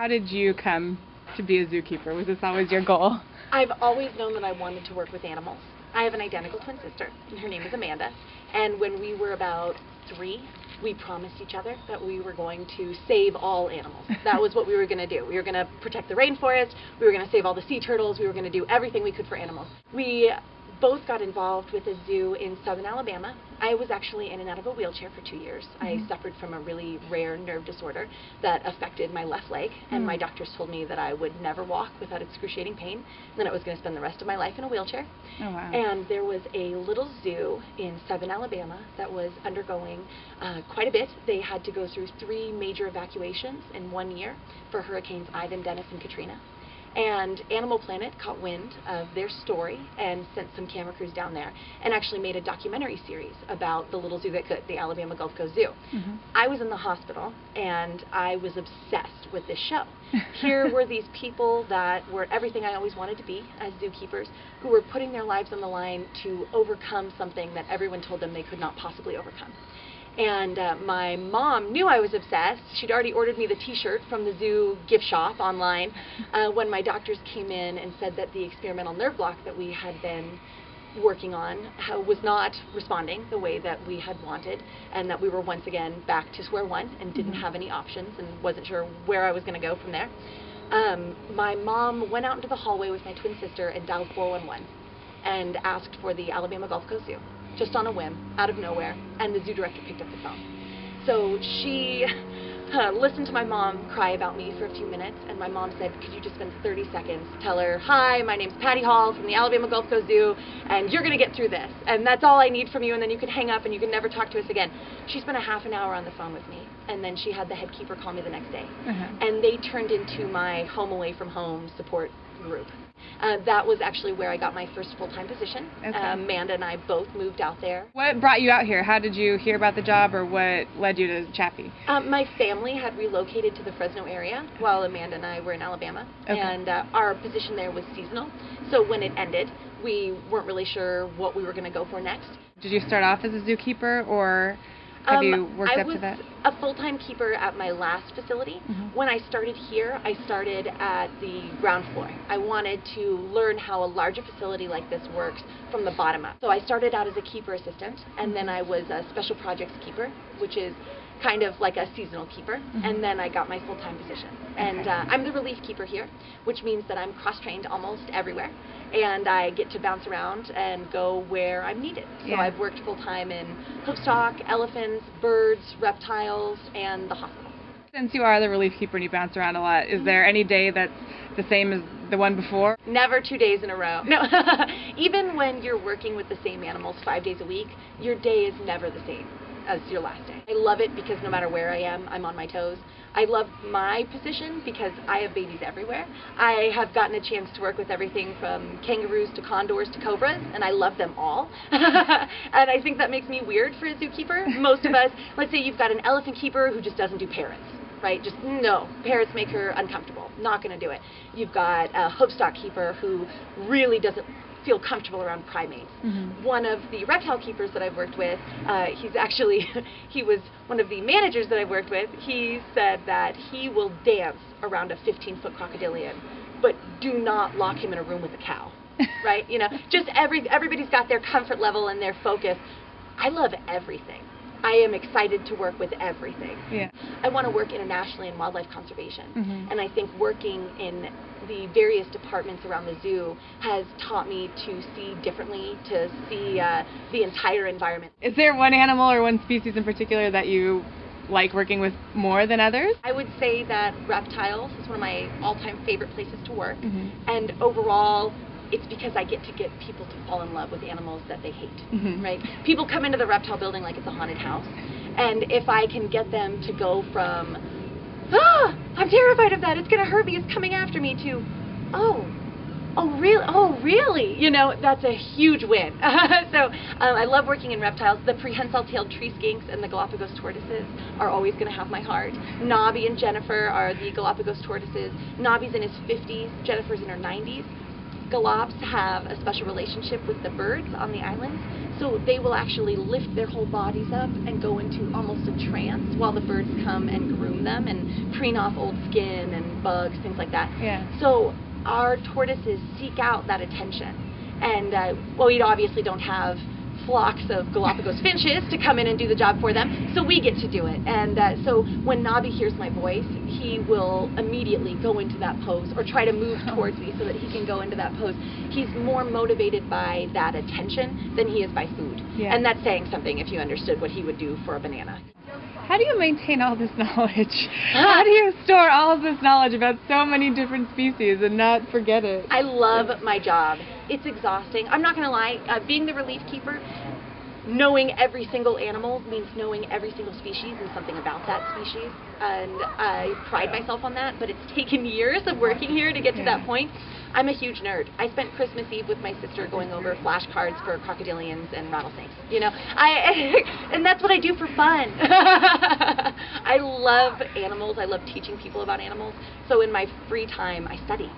How did you come to be a zookeeper? Was this always your goal? I've always known that I wanted to work with animals. I have an identical twin sister, and her name is Amanda. And when we were about 3, we promised each other that we were going to save all animals. That was what we were going to do. We were going to protect the rainforest. We were going to save all the sea turtles. We were going to do everything we could for animals. We both got involved with a zoo in southern Alabama. I was actually in and out of a wheelchair for 2 years. I suffered from a really rare nerve disorder that affected my left leg, and my doctors told me that I would never walk without excruciating pain, and that I was going to spend the rest of my life in a wheelchair. Oh, wow. And there was a little zoo in southern Alabama that was undergoing quite a bit. They had to go through 3 major evacuations in 1 year for Hurricanes Ivan, Dennis, and Katrina. And Animal Planet caught wind of their story and sent some camera crews down there and actually made a documentary series about the little zoo that could, the Alabama Gulf Coast Zoo. I was in the hospital and I was obsessed with this show. Here were these people that were everything I always wanted to be as zookeepers, who were putting their lives on the line to overcome something that everyone told them they could not possibly overcome. And my mom knew I was obsessed. She'd already ordered me the t-shirt from the zoo gift shop online when my doctors came in and said that the experimental nerve block that we had been working on was not responding the way that we had wanted, and that we were once again back to square one and didn't have any options and wasn't sure where I was going to go from there. My mom went out into the hallway with my twin sister and dialed 411 and asked for the Alabama Gulf Coast Zoo, just on a whim, out of nowhere, and the zoo director picked up the phone. So she listened to my mom cry about me for a few minutes, and my mom said, could you just spend 30 seconds, tell her, hi, my name's Patty Hall from the Alabama Gulf Coast Zoo, and you're going to get through this, and that's all I need from you, and then you can hang up and you can never talk to us again. She spent a half an hour on the phone with me, and then she had the head keeper call me the next day. And they turned into my home away from home support group. That was actually where I got my first full-time position. Amanda and I both moved out there. What brought you out here? How did you hear about the job, or what led you to Chaffee? My family had relocated to the Fresno area while Amanda and I were in Alabama, and our position there was seasonal. So when it ended, we weren't really sure what we were going to go for next. Did you start off as a zookeeper, or have you worked up to that? I was a full-time keeper at my last facility. When I started here, I started at the ground floor. I wanted to learn how a larger facility like this works from the bottom up. So I started out as a keeper assistant, and then I was a special projects keeper, which is kind of like a seasonal keeper, and then I got my full-time position. And I'm the relief keeper here, which means that I'm cross-trained almost everywhere, and I get to bounce around and go where I'm needed. So I've worked full-time in hoofstock, elephants, birds, reptiles, and the hospital. Since you are the relief keeper and you bounce around a lot, is there any day that's the same as the one before? Never 2 days in a row. No. Even when you're working with the same animals 5 days a week, your day is never the same as your last day. I love it because no matter where I am, I'm on my toes. I love my position because I have babies everywhere. I have gotten a chance to work with everything from kangaroos to condors to cobras, and I love them all. And I think that makes me weird for a zookeeper. Most of us, let's say you've got an elephant keeper who just doesn't do parrots. Right? Just no. Parrots make her uncomfortable. Not going to do it. You've got a hoofstock keeper who really doesn't feel comfortable around primates. One of the reptile keepers that I've worked with, he was one of the managers that I've worked with. He said that he will dance around a 15-foot crocodilian, but do not lock him in a room with a cow. Right? You know, just everybody's got their comfort level and their focus. I love everything. I am excited to work with everything. I want to work internationally in wildlife conservation, and I think working in the various departments around the zoo has taught me to see differently, to see the entire environment. Is there one animal or one species in particular that you like working with more than others? I would say that reptiles is one of my all-time favorite places to work, and overall, it's because I get to get people to fall in love with animals that they hate, right? People come into the reptile building like it's a haunted house, and if I can get them to go from, I'm terrified of that, it's going to hurt me, it's coming after me, to, oh really? You know, that's a huge win. So I love working in reptiles. The prehensile-tailed tree skinks and the Galapagos tortoises are always going to have my heart. Nobby and Jennifer are the Galapagos tortoises. Nobby's in his 50s, Jennifer's in her 90s. Galops have a special relationship with the birds on the islands, so they will actually lift their whole bodies up and go into almost a trance while the birds come and groom them and preen off old skin and bugs, things like that. Yeah. So our tortoises seek out that attention. And, well, we obviously don't have flocks of Galapagos finches to come in and do the job for them, so we get to do it. And so when Nobby hears my voice, he will immediately go into that pose or try to move towards me so that he can go into that pose. He's more motivated by that attention than he is by food. Yeah. And that's saying something if you understood what he would do for a banana. How do you maintain all this knowledge? How do you store all of this knowledge about so many different species and not forget it? I love my job. It's exhausting. I'm not going to lie, being the relief keeper, knowing every single animal means knowing every single species and something about that species. And I pride myself on that, but it's taken years of working here to get to that point. I'm a huge nerd. I spent Christmas Eve with my sister going over flashcards for crocodilians and rattlesnakes. You know, and that's what I do for fun. I love animals. I love teaching people about animals. So in my free time, I study.